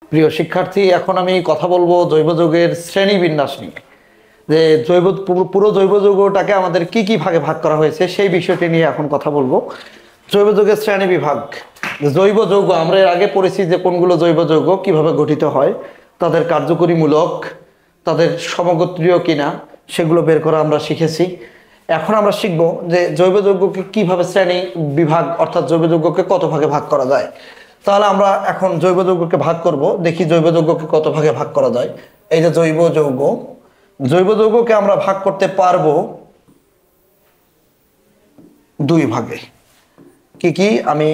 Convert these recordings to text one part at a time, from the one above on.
প্রিয় শিক্ষার্থী, এখন আমি কথা বলবো জৈব যৌগের শ্রেণীবিন্যাস নিয়ে। যে পুরো জৈব যৌগটাকে আমাদের কি কি ভাগে ভাগ করা হয়েছে সেই বিষয়টি নিয়ে এখন কথা বলবো। জৈব যৌগের শ্রেণী বিভাগ। জৈব যৌগ আমরা এর আগে পড়েছি যে কোনগুলো জৈব যৌগ কিভাবে গঠিত হয়, তাদের কার্যকরীমূলক, তাদের সমগোত্রীয় কিনা সেগুলো বের করা আমরা শিখেছি। এখন আমরা শিখব যে জৈব যৌগকে কিভাবে শ্রেণী বিভাগ অর্থাৎ জৈব যৌগকে কত ভাগে ভাগ করা যায়। তাহলে আমরা এখন জৈব যৌগকে ভাগ করব। দেখি জৈব যৌগকে কত ভাগে ভাগ করা যায়। এই যে জৈব যৌগ, জৈব যৌগকে আমরা ভাগ করতে পারবো দুই ভাগে। কি কি আমি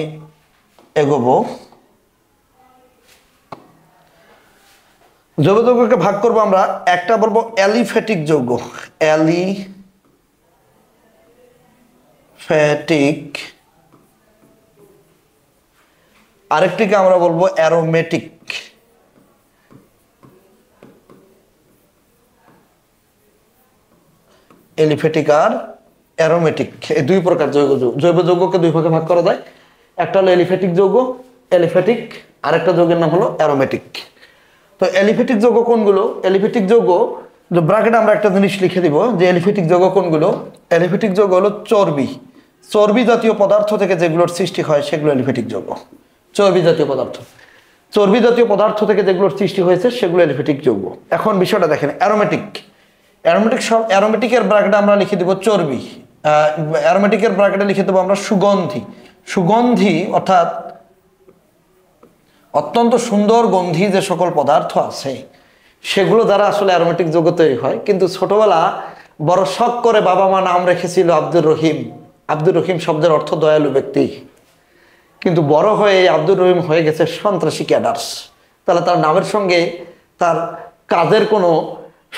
এগোবো। জৈব যৌগকে ভাগ করব আমরা, একটা বলবো অ্যালিফ্যাটিক যৌগ, অ্যালিফ্যাটিক, আরেকটিকে আমরা বলবো অ্যারোমেটিক। এলিফ্যাটিক আর অ্যারোমেটিক, এই দুই প্রকার জৈব যৌগকে দুই ভাগে ভাগ করা যায়। একটা হলো এলিফ্যাটিক যৌগ, এলিফ্যাটিক, আরেকটা যৌগের নাম হলো অ্যারোমেটিক। তো এলিফ্যাটিক যৌগ কোনগুলো? এলিফ্যাটিক যৌগ, ব্র্যাকেটে আমরা একটা জিনিস লিখে দিব যে এলিফ্যাটিক যৌগ কোনগুলো। এলিফ্যাটিক যৌগ হলো চর্বি জাতীয় পদার্থ থেকে যেগুলোর সৃষ্টি হয় সেগুলো এলিফ্যাটিক যৌগ। চর্বি জাতীয় পদার্থ থেকে যেগুলোর সৃষ্টি হয়েছে সেগুলো এলিফ্যাটিক যৌগ। এখন বিষয়টা দেখেন, অ্যারোমেটিকের ব্র্যাকেটে আমরা লিখে দেব চর্বি, অ্যারোমেটিকের ব্র্যাকেটে লিখে দেবো আমরা সুগন্ধি অর্থাৎ অত্যন্ত সুন্দর গন্ধি যে সকল পদার্থ আছে সেগুলো দ্বারা আসলে অ্যারোমেটিক যৌগ তৈরি হয়। কিন্তু ছোটবেলা বড় শখ করে বাবা মা নাম রেখেছিল আব্দুর রহিম শব্দের অর্থ দয়ালু ব্যক্তি, কিন্তু বড় হয়ে আব্দুর রহিম হয়ে গেছে সন্ত্রাসী ক্যাডার্স। তাহলে তার নামের সঙ্গে তার কাজের কোনো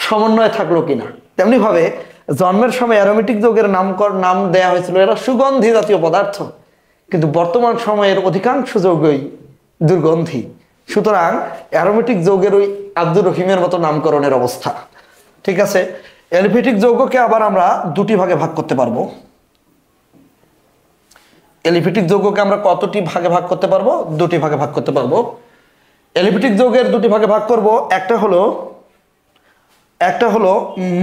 সমন্বয় থাকলো কিনা। তেমনি ভাবে জন্মের সময় অ্যারোমেটিক যৌগের নাম দেয়া হয়েছিল এরা সুগন্ধি জাতীয় পদার্থ, কিন্তু বর্তমান সময়ের অধিকাংশ যৌগই দুর্গন্ধি। সুতরাং অ্যারোমেটিক যৌগের ওই আব্দুর রহিমের মতো নামকরণের অবস্থা। ঠিক আছে, এলিফ্যাটিক যৌগকে আবার আমরা দুটি ভাগে ভাগ করতে পারবো। এলিফ্যাটিক যৌগকে আমরা কতটি ভাগে ভাগ করতে পারবো? দুটি ভাগে ভাগ করতে পারবো। এলিফ্যাটিক যৌগের দুটি ভাগে ভাগ করব। একটা হলো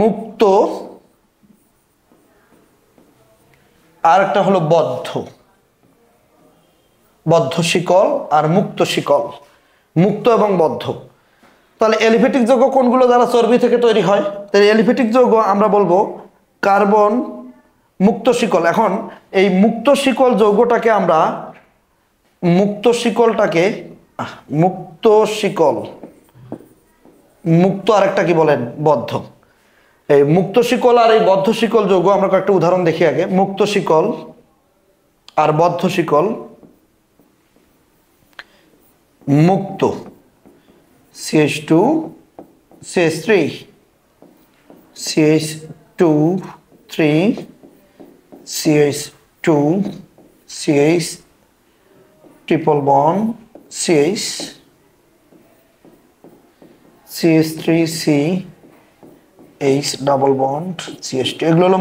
মুক্ত, আর একটা হলো বদ্ধ শিকল আর মুক্ত শিকল, মুক্ত এবং বদ্ধ। তাহলে এলিফ্যাটিক যৌগ কোনগুলো যারা চর্বি থেকে তৈরি হয়? তাহলে এলিফ্যাটিক যৌগ আমরা বলবো কার্বন মুক্ত শিকল। এখন এই মুক্ত শিকল যৌগটাকে আমরা মুক্ত আরেকটা কি বলেন? বদ্ধ। এই মুক্ত শিকল আর এই বদ্ধ শিকল যৌগ আমরা কয়েকটা উদাহরণ দেখি আগে। মুক্ত শিকল আর বদ্ধ শিকল। মুক্ত CH2 CH3 CH2 3 CH2 CH triple bond CH CH3C H double bond CH2, এগুলো হলো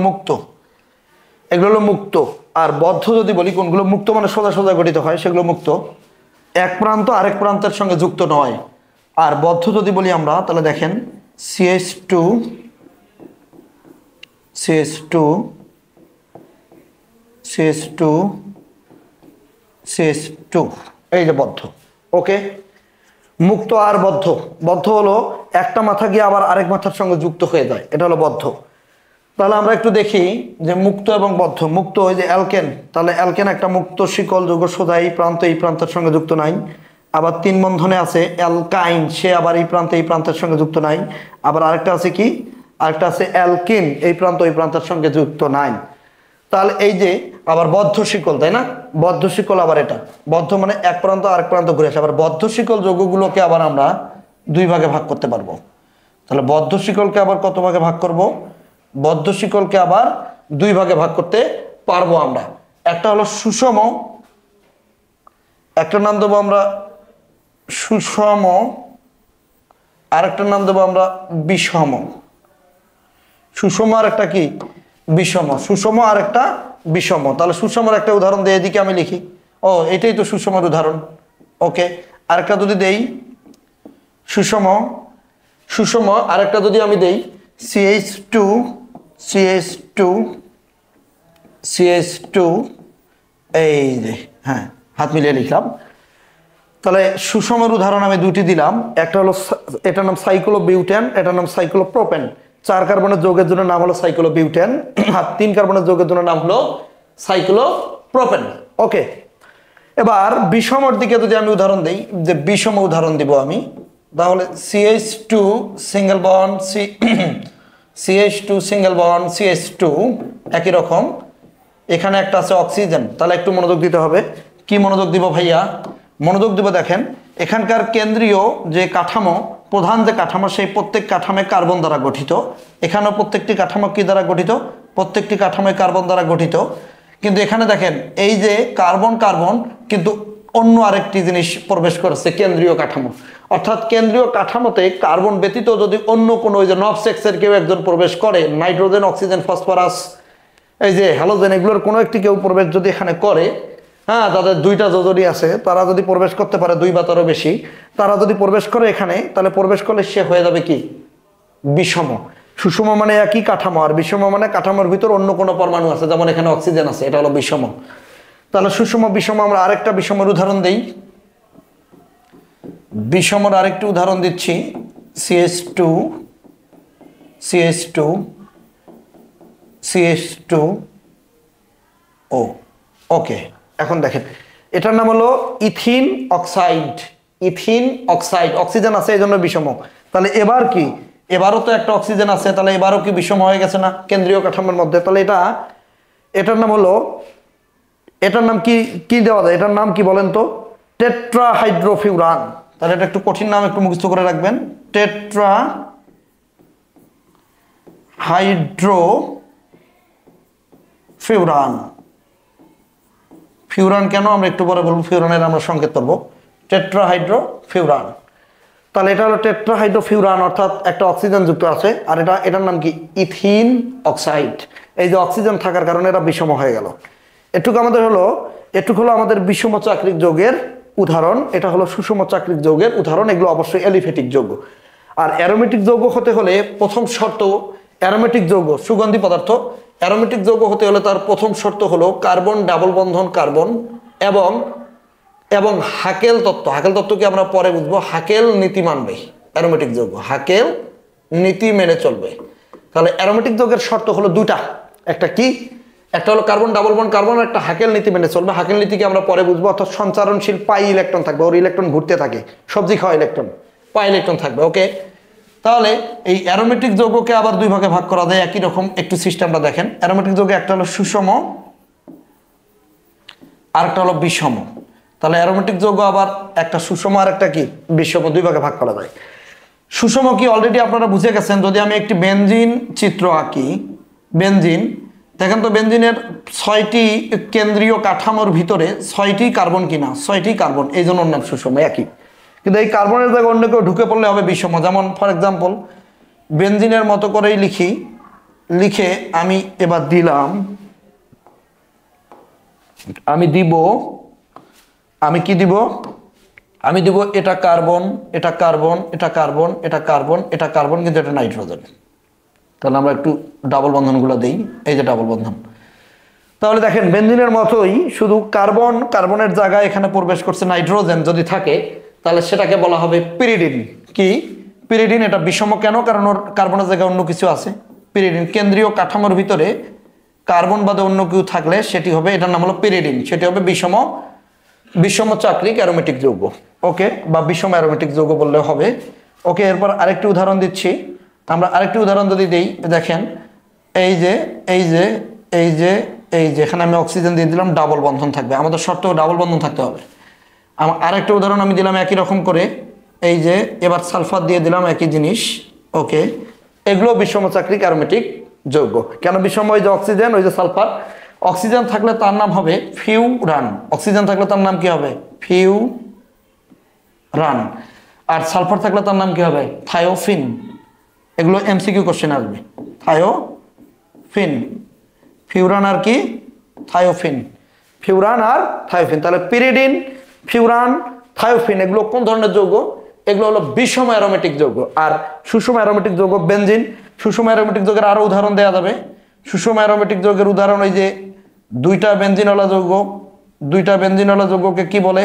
মুক্ত। আর বদ্ধ যদি বলি কোনগুলো? মুক্ত মানে সোজা গঠিত হয় সেগুলো মুক্ত, এক প্রান্ত আরেক প্রান্তের সঙ্গে যুক্ত নয়। আর বদ্ধ যদি বলি আমরা, তাহলে দেখেন CH2 এই যে বদ্ধ। ওকে, মুক্ত আর বদ্ধ হলো একটা মাথা গিয়ে আবার আরেক মাথার সঙ্গে যুক্ত হয়ে যায়, এটা হলো বদ্ধ। তাহলে আমরা একটু দেখি যে মুক্ত এবং বদ্ধ। মুক্ত ওই যে অ্যালকেন, তাহলে অ্যালকেন একটা মুক্ত শিকল যৌগ, সোজা এই প্রান্তের সঙ্গে যুক্ত নাই। আবার 3 বন্ধনে আছে অ্যালকাইন, সে আবার এই প্রান্তের সঙ্গে যুক্ত নাই। আবার আরেকটা আছে কি? আরেকটা আছে অ্যালকিন, এই প্রান্তের সঙ্গে যুক্ত নাই। তাহলে এই যে আবার বদ্ধ শিকল, তাই না? বদ্ধ শিকল আবার এটা বদ্ধ মানে এক প্রান্ত আরেক প্রান্ত ঘুরে আসে। আবার বদ্ধ শিকল যৌগগুলোকে আবার আমরা দুই ভাগে ভাগ করতে পারবো। তাহলে বদ্ধ শিকলকে আবার কত ভাগে ভাগ করব? বদ্ধ শিকলকে আবার দুই ভাগে ভাগ করতে পারবো আমরা। একটা হলো সুষম, একটা নাম দেবো আমরা সুষম, আর একটা নাম দেবো আমরা বিষম। সুষম আর একটা কি? বিষম। সুষম আর একটা বিষম। তাহলে সুষমের একটা উদাহরণ দিয়ে এদিকে আমি লিখি। ও, এটাই তো সুষমের উদাহরণ। ওকে, আরেকটা যদি দেই সুষম সুষম আরেকটা যদি আমি দেই CH2 CH2 CH2 এই যে হ্যাঁ হাত মিলিয়ে লিখলাম। তাহলে সুষমের উদাহরণ আমি দুটি দিলাম, একটা হলো এটার নাম সাইক্লোবিউটেন, এটার নাম সাইক্লোপ্রোপেন। 4 কার্বনের যৌগের জন্য নাম হলো সাইক্লোবিউটেন, আর 3 কার্বনের যৌগের জন্য নাম হলো সাইক্লোপ্রোপেন। ওকে, এবার বিষমের দিকে যদি আমি উদাহরণ দিই, যে বিষম উদাহরণ দিব আমি, তাহলে CH2 single bond CH2 single bond CH2 একই রকম, এখানে একটা আছে অক্সিজেন। তাহলে একটু মনোযোগ দিতে হবে। কি মনোযোগ দিব ভাইয়া? মনোযোগ দিব, দেখেন এখানকার কেন্দ্রীয় যে কাঠামো, প্রধান যে কাঠামো, সেই প্রত্যেক কাঠামো কার্বন দ্বারা গঠিত। এখানেও প্রত্যেকটি কাঠামো কি দ্বারা গঠিত? প্রত্যেকটি কাঠামো কার্বন দ্বারা গঠিত। কিন্তু এখানে দেখেন এই যে কার্বন কার্বন কিন্তু অন্য আরেকটি জিনিস প্রবেশ করেছে, কেন্দ্রীয় কাঠামো। অর্থাৎ কেন্দ্রীয় কাঠামোতে কার্বন ব্যতীত যদি অন্য কোনো ওই যে নব সেক্সের কেউ একজন প্রবেশ করে, নাইট্রোজেন, অক্সিজেন, ফসফরাস, এই যে হ্যালোজেন, এগুলোর কোনো একটি কেউ প্রবেশ যদি এখানে করে, হ্যাঁ, তাদের 2টা যোজনী আছে, তারা যদি প্রবেশ করতে পারে 2 বা তারও বেশি, তারা যদি প্রবেশ করে এখানে, তাহলে প্রবেশ করলে সে হয়ে যাবে কি? বিষম। সুষম মানে একই কাঠামো, আর বিষম মানে কাঠামোর ভিতর অন্য কোনো পরমাণু আছে, যেমন এখানে অক্সিজেন আছে, এটা হলো বিষম। তাহলে সুষম বিষম আমরা আরেকটা বিষমের উদাহরণ দেই। বিষমের আরেকটি উদাহরণ দিচ্ছি, CH2 CH2 CH2 ও ওকে। এখন দেখেন এটার নাম হলো ethene oxide. Ethene oxide, oxygen আছে এই জন্য বিষম। তাহলে এবার কি? এবারও তো একটা অক্সিজেন আছে, তাহলে এবারও কি বিষম হয়ে গেছে না কেন্দ্রীয় কাঠামোর মধ্যে? তাহলে এটার নাম হলো, এটার নাম কি কি দেওয়া যায়? এটার নাম কি বলেন তো? টেট্রাহাইড্রোফিউরান। তাহলে এটা একটু কঠিন নাম, একটু মুখস্থ করে রাখবেন। টেট্রাহাইড্রোফিউরান। ফিউরান কেন আমরা একটু পরে বলবো, ফিউরানের আমরা সংকেত করবো টেট্রাহাইড্রোফিউরান। তাহলে এটা হলো টেট্রাহাইড্রোফিউরান, অর্থাৎ একটা অক্সিজেন যুক্ত আছে, আর এটার নাম কি? Ethene oxide. এই যে অক্সিজেন থাকার কারণে এরা বিষম হয়ে গেল। এটুকু হলো আমাদের বিষম চাকরিক যৌগের উদাহরণ। এটা হলো সুষম চাকরিক যৌগের উদাহরণ। এগুলো অবশ্যই অ্যালিফেটিক যৌগ। আর অ্যারোমেটিক যৌগ হতে হলে প্রথম শর্ত, অ্যারোমেটিক যৌগ সুগন্ধি পদার্থ, অ্যারোমেটিক যৌগ হতে হলে তার প্রথম শর্ত হলো কার্বন ডাবল বন্ধন কার্বন এবং হাকেল তত্ত্ব। হাকেল তত্ত্ব কি আমরা পরে বুঝবো। হাকেল নীতি মানবে অ্যারোমেটিক যৌগ, হাকেল নীতি মেনে চলবে। তাহলে অ্যারোমেটিক যৌগের শর্ত হলো 2টা। একটা কি? একটা হলো কার্বন ডাবল বন্ড কার্বন, একটা হাকেল নীতি মেনে চলবে। হাকেল নীতিকে আমরা পরে বুঝবো। অর্থাৎ সঞ্চারণশীল পাই ইলেকট্রন থাকবে, ওর ইলেকট্রন ঘুরতে থাকে, সবজি খাওয়া ইলেকট্রন, পাই ইলেকট্রন থাকবে। ওকে, তাহলে এই অ্যারোমেটিক যৌগকে আবার 2 ভাগে ভাগ করা যায় একই রকম। একটু সিস্টেমটা দেখেন। অ্যারোমেটিক যৌগে একটা হলো সুষম আর একটা হলো বিষম। তাহলে অ্যারোমেটিক যৌগ আবার একটা সুষম আর একটা কি? বিষম, 2 ভাগে ভাগ করা যায়। সুষম কি অলরেডি আপনারা বুঝে গেছেন। যদি আমি একটি বেনজিন চিত্র আঁকি, বেনজিন দেখেন তো, বেনজিনের 6টি কেন্দ্রীয় কাঠামোর ভিতরে 6টি কার্বন কিনা, 6টি কার্বন, এই জন্য নাম সুষম একই। কিন্তু এই কার্বনের জায়গায় অন্য কেউ ঢুকে পড়লে হবে বিষম। যেমন ফর এক্সাম্পল বেনজিনের মতো করেই লিখে আমি এবার দিলাম, আমি কি দিব? আমি দিব এটা কার্বন, এটা কার্বন, এটা কার্বন, এটা কার্বন, এটা কার্বন, কিন্তু এটা নাইট্রোজেন। তাহলে আমরা একটু ডাবল বন্ধনগুলো দেই। এই যে ডাবল বন্ধন। তাহলে দেখেন বেনজিনের মতোই, শুধু কার্বনের জায়গায় এখানে প্রবেশ করছে নাইট্রোজেন যদি থাকে, তাহলে সেটাকে বলা হবে পিরিডিন। কি? পিরিডিন। এটা বিষম কেন? কারণ ওর কার্বনের জায়গায় অন্য কিছু আছে। পিরিডিন। কেন্দ্রীয় কাঠামোর ভিতরে কার্বন বাদে অন্য কেউ থাকলে সেটি হবে, এটার নাম হলো পিরিডিন, সেটি হবে বিষম চাকরিক অ্যারোমেটিক যৌগ। ওকে, বা বিষম অ্যারোমেটিক যৌগ বললে হবে। ওকে, এরপর আরেকটি উদাহরণ দিচ্ছি আমরা। আরেকটি উদাহরণ যদি দিই, দেখেন এই যে এখানে আমি অক্সিজেন দিয়ে দিলাম, ডাবল বন্ধন থাকবে, আমাদের শর্ত ডাবল বন্ধন থাকতে হবে। আরেকটা উদাহরণ আমি দিলাম একই রকম করে, এই যে এবার সালফার দিয়ে দিলাম, একই জিনিস। ওকে, এগুলো বিষম চাকরিক অ্যারোমেটিক যৌগ। কেন বিষম? ওই যে অক্সিজেন, ওই যে সালফার। অক্সিজেন থাকলে তার নাম হবে ফিউরান। অক্সিজেন থাকলে তার নাম কি হবে? ফিউরান। আর সালফার থাকলে তার নাম কি হবে? থায়োফিন। এগুলো এমসিকিউ কোশ্চেন আসবে। থায়োফিন, ফিউরান আর কি? থায়োফিন। ফিউরান আর থায়োফিন। তাহলে পিরিডিন, ফিউরান, থায়োফিন এগুলো কোন ধরনের যৌগ? এগুলো হলো বিষম অ্যারোমেটিক যৌগ। আর সুষম অ্যারোমেটিক যৌগ বেনজিন। সুষম অ্যারোমেটিক যৌগের আরো উদাহরণ দেওয়া যাবে। সুষম অ্যারোমেটিক যৌগের উদাহরণ ওই যে দুইটা বেনজিনওয়ালা যৌগ, দুইটা বেনজিনওয়ালা যৌগকে কি বলে,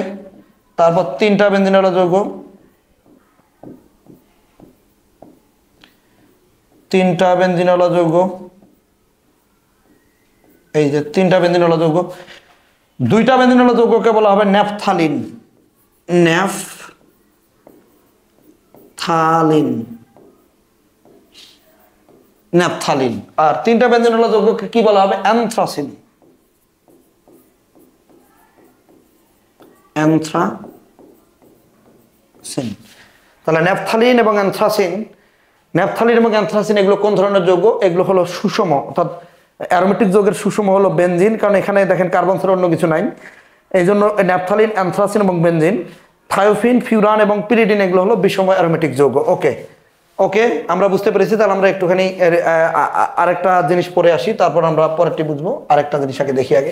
তারপর তিনটা বেনজিনওয়ালা যৌগ, তিনটা বেনজিনওয়ালা যৌগ, এই যে তিনটা বেনজিনওয়ালা যৌগ। দুইটা বেনজিনওয়ালা যৌগকে বলা হবে ন্যাপথালিন, ন্যাপথালিন, ন্যাপথালিন। আর তিনটা বেনজিনওয়ালা যৌগকে কি বলা হবে, অ্যানথ্রাসিন, অ্যানথ্রাসিন। তাহলে ন্যাপথালিন এবং অ্যানথ্রাসিন, ন্যাপথালিন এবং অ্যানথ্রাসিন এগুলো কোন ধরনের যৌগ, এগুলো হলো সুষম, অর্থাৎ অ্যারোমেটিক যৌগের সুষম হলো বেনজিন, কারণ এখানে দেখেন কার্বন ছাড়া অন্য কিছু নাই, এই জন্য ন্যাপথালিন, অ্যানথ্রাসিন এবং বেনজিন। থায়োফিন, ফিউরান এবং পিরিডিন এগুলো হলো বিষম অ্যারোমেটিক যৌগ। ওকে ওকে, আমরা বুঝতে পেরেছি। তাহলে আমরা একটুখানি আরেকটা জিনিস পড়ে আসি, তারপর আমরা পরেরটি বুঝবো। আরেকটা জিনিস আগে দেখি। আগে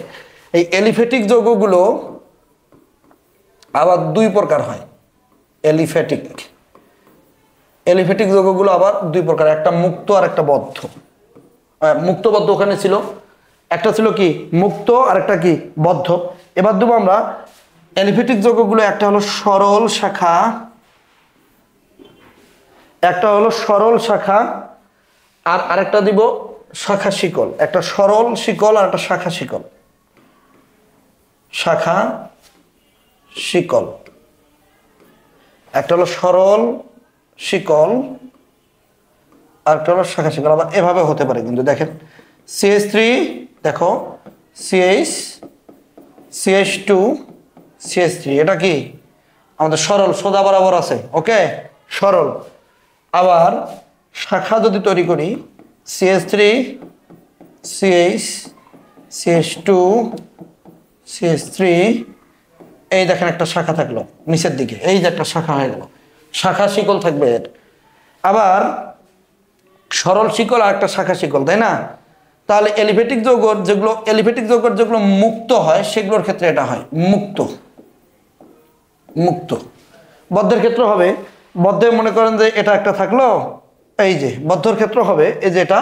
এই এলিফ্যাটিক যৌগগুলো আবার দুই প্রকার হয়। এলিফ্যাটিক, এলিফ্যাটিক যৌগগুলো আবার দুই প্রকার, একটা মুক্ত আর একটা বদ্ধ। মুক্ত বদ্ধ ওখানে ছিল, একটা ছিল কি মুক্ত আর একটা কি বদ্ধ। এবার দেবো আমরা এলিফ্যাটিক যৌগগুলো, একটা হলো সরল শাখা, একটা হলো সরল শাখা, আর আরেকটা দিব শাখা শিকল। একটা সরল শিকল আর একটা শাখা শিকল, শাখা শিকল। একটা হলো সরল শিকল আর একটা হলো শাখা শিকল। আবার এভাবে হতে পারে কিন্তু, দেখেন CH3, দেখো CH2 CH3, এটা কি আমাদের সরল, সোজা বরাবর আছে। ওকে, সরল। আবার শাখা যদি তৈরি করি CH3 CH2 CH3, এই দেখেন একটা শাখা থাকলো নিচের দিকে, এই যে একটা শাখা হয়ে গেল, শাখা শিকল থাকবে এর। আবার সরল শিকল আর একটা শাখা শিকল, তাই না? তাহলে এলিফ্যাটিক যৌগ যেগুলো, এলিফ্যাটিক যৌগ যেগুলো মুক্ত হয় সেগুলোর ক্ষেত্রে এটা হয় মুক্ত, মুক্ত। বদ্ধের ক্ষেত্র হবে, বদ্ধে মনে করেন যে এটা একটা থাকলো, এই যে বদ্ধের ক্ষেত্র হবে এই যে এটা।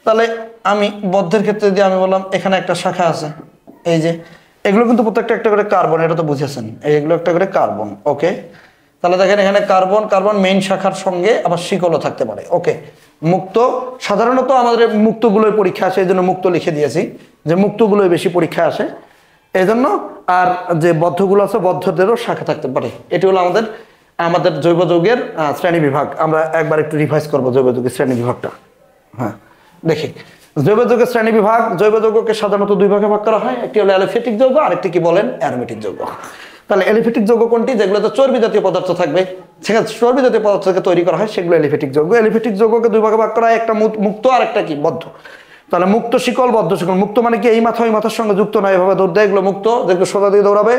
তাহলে আমি বদ্ধের ক্ষেত্রে দিয়ে আমি বললাম এখানে একটা শাখা আছে, এই যে এগুলো কিন্তু প্রত্যেকটা একটা করে কার্বন, এটা তো বুঝেছেন, এইগুলো একটা করে কার্বন। ওকে, তাহলে দেখেন এখানে কার্বন, কার্বন মেইন শাখার সঙ্গে আবার শিকলও থাকতে পারে। ওকে, মুক্ত। সাধারণত আমাদের মুক্তগুলোই পরীক্ষা আসে, এই জন্য মুক্ত লিখে দিয়েছি যে মুক্তগুলোই বেশি পরীক্ষা আসে এই জন্য। আর যে বদ্ধগুলো আছে বদ্ধদেরও শাখা থাকতে পারে। এটি হলো আমাদের জৈব যৌগের শ্রেণী বিভাগ। আমরা একবার একটু রিভাইজ করবো জৈব যৌগের শ্রেণী বিভাগটা। হ্যাঁ, দেখি জৈব যৌগের শ্রেণী বিভাগ। জৈব যৌগকে সাধারণত দুই ভাগে ভাগ করা হয়, একটি হলো অ্যালিফ্যাটিক যৌগ, আরেকটি কি বলেন, অ্যারোমেটিক যৌগ। তাহলে এলিফ্যাটিক যৌগ কোনটি, যেগুলোতে চর্বি জাতীয় পদার্থ থাকবে, সেখানে চর্বি জাতীয় পদার্থ থেকে তৈরি করা হয়, সেগুলো এলিফ্যাটিক যৌগ। এলিফ্যাটিক যৌগকে দুই ভাগে ভাগ করা হয়, একটা মুক্ত আর একটা কি বদ্ধ। তাহলে মুক্ত শিকল, বদ্ধ শিকল। মুক্ত মানে কি এই মাথা ওই মাথার সঙ্গে যুক্ত নয়, এভাবে দৌড় দেয়, এগুলো মুক্ত, যেগুলো সোজা দিয়ে দৌড়াবে।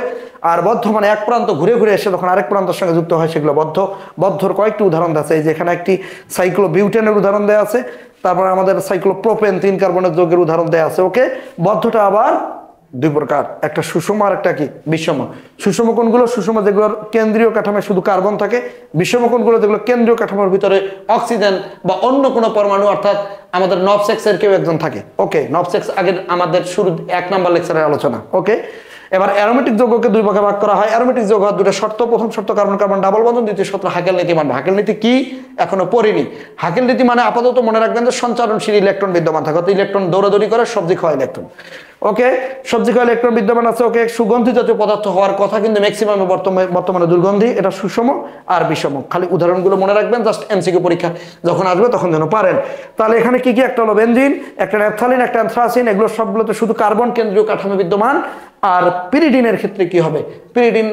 আর বদ্ধ মানে এক প্রান্ত ঘুরে ঘুরে এসে তখন আরেক প্রান্তের সঙ্গে যুক্ত হয়, সেগুলো বদ্ধ। বদ্ধর কয়েকটি উদাহরণ দেওয়া আছে, এই যে এখানে একটি সাইক্লোবিউটেনের উদাহরণ দেওয়া আছে, তারপরে আমাদের সাইক্লোপ্রোপেন 3 কার্বনের যৌগের উদাহরণ দেওয়া আছে। ওকে, বদ্ধটা আবার দুই প্রকার, একটা সুষম আর একটা কি বিষম। সুষম কোনগুলো, সুষম যেগুলোর কেন্দ্রীয় কাঠামোয় শুধু কার্বন থাকে। বিষম কোনগুলো, যেগুলো কেন্দ্রীয় কাঠামোর ভিতরে অক্সিজেন বা অন্য কোনো পরমাণু, অর্থাৎ আমাদের নবসেক্সের কেউ একজন থাকে। ওকে, নবসেক্স আগের আমাদের শুরু 1 নম্বর লেকচারের আলোচনা। ওকে, এবার অ্যারোমেটিক যৌগকে দুই ভাগে ভাগ করা হয়। অ্যারোমেটিক যৌগ দুটো শর্ত, প্রথম শর্ত কার্বন কার্বন ডাবল বন্ধন, দ্বিতীয় শর্ত হাকেল নীতি মানব। হাকেল নীতি কি এখনো পড়িনি। হাকেল নীতি মানে আপাতত মনে রাখবেন যে সঞ্চারণশীল ইলেকট্রন বিদ্যমান থাকে, অর্থাৎ ইলেকট্রন দৌড়াদৌড়ি করে, সবজি খাওয়া ইলেকট্রন। ওকে, সবজি খাওয়া ইলেকট্রন বিদ্যমান আছে। ওকে, সুগন্ধি জাতীয় পদার্থ হওয়ার কথা, কিন্তু ম্যাক্সিমাম বর্তমানে দুর্গন্ধি। এটা সুষম আর বিষম। খালি উদাহরণগুলো মনে রাখবেন, জাস্ট এমসিকিউ পরীক্ষা যখন আসবে তখন যেন পারেন। তাহলে এখানে কি কি, একটা হলো বেনজিন, একটা ন্যাপথালিন, একটা অ্যানথ্রাসিন। এগুলো সবগুলোতে শুধু কার্বন কেন্দ্রীয় কাঠামো বিদ্যমান। আর পিরিডিনের ক্ষেত্রে কি হবে, পিরিডিন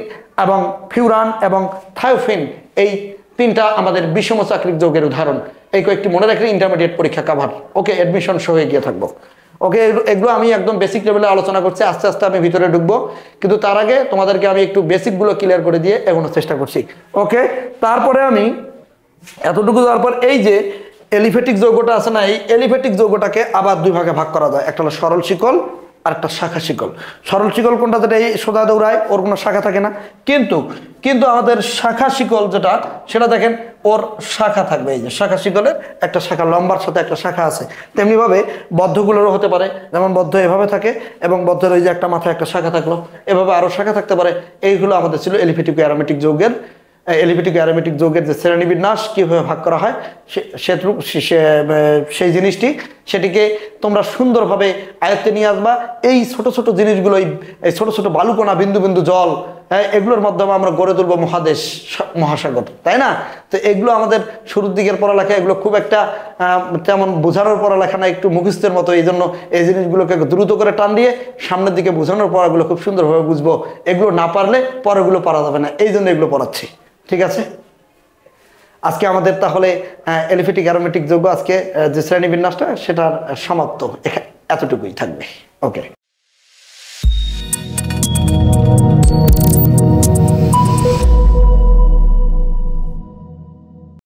এবং ফিউরান এবং থায়োফিন, এই তিনটা আমাদের বিষম চাকরিক যৌগের উদাহরণ। এই কয়েকটি মনে রাখলে ইন্টারমিডিয়েট পরীক্ষা কাভার। ওকে, অ্যাডমিশন সহ এগিয়ে থাকবো। ওকে, এগুলো আমি একদম বেসিক লেভেলে আলোচনা করছি, আস্তে আস্তে আমি ভিতরে ঢুকবো, কিন্তু তার আগে তোমাদেরকে আমি একটু বেসিকগুলো ক্লিয়ার করে দিয়ে এগোনোর চেষ্টা করছি। ওকে, তারপরে আমি এতটুকু যাওয়ার পর এই যে এলিফ্যাটিক যৌগটা আছে না, এই এলিফ্যাটিক যৌগটাকে আবার দুই ভাগে ভাগ করা যায়। একটা হলো সরল শিকল আরেকটা শাখা শিকল। সরল শিকল কোনটা, যেটা এই সোজা দৌড়ায়, ওর কোনো শাখা থাকে না। কিন্তু কিন্তু আমাদের শাখা শিকল যেটা, সেটা দেখেন ওর শাখা থাকবে। এই যে শাখা শিকলের একটা শাখা, লম্বার সাথে একটা শাখা আছে। তেমনিভাবে বদ্ধগুলোরও হতে পারে, যেমন বদ্ধ এভাবে থাকে এবং বদ্ধের ওই যে একটা মাথায় একটা শাখা থাকলো, এভাবে আরও শাখা থাকতে পারে। এইগুলো আমাদের ছিল এলিফ্যাটিক ও অ্যারোমেটিক যৌগের অ্যারোমেটিক যৌগের যে শ্রেণীবিন্যাস কীভাবে ভাগ করা হয় সেই জিনিসটি, সেটিকে তোমরা সুন্দরভাবে আয়ত্তে নিয়ে আসবা। এই ছোট ছোট জিনিসগুলো, এই ছোট ছোট বালুকণা, বিন্দু বিন্দু জল, হ্যাঁ, এগুলোর মাধ্যমে আমরা গড়ে তুলবো মহাদেশ, মহাসাগর, তাই না? তো এগুলো আমাদের শুরুর দিকের পড়ালেখা, এগুলো খুব একটা তেমন বোঝানোর পড়ালেখা না, একটু মুখস্থের মতো। এই জন্য এই জিনিসগুলোকে দ্রুত করে টান দিয়ে সামনের দিকে বোঝানোর পড়াগুলো খুব সুন্দরভাবে বুঝবো। এগুলো না পারলে পরেগুলো পারা যাবে না, এই জন্য এগুলো পড়াচ্ছি। ঠিক আছে, আজকে আমাদের তাহলে এলিফ্যাটিক অ্যারোমেটিক যৌগ, আজকে যে শ্রেণীবিন্যাসটা সেটার সমাপ্ত এতটুকুই থাকবে। ওকে।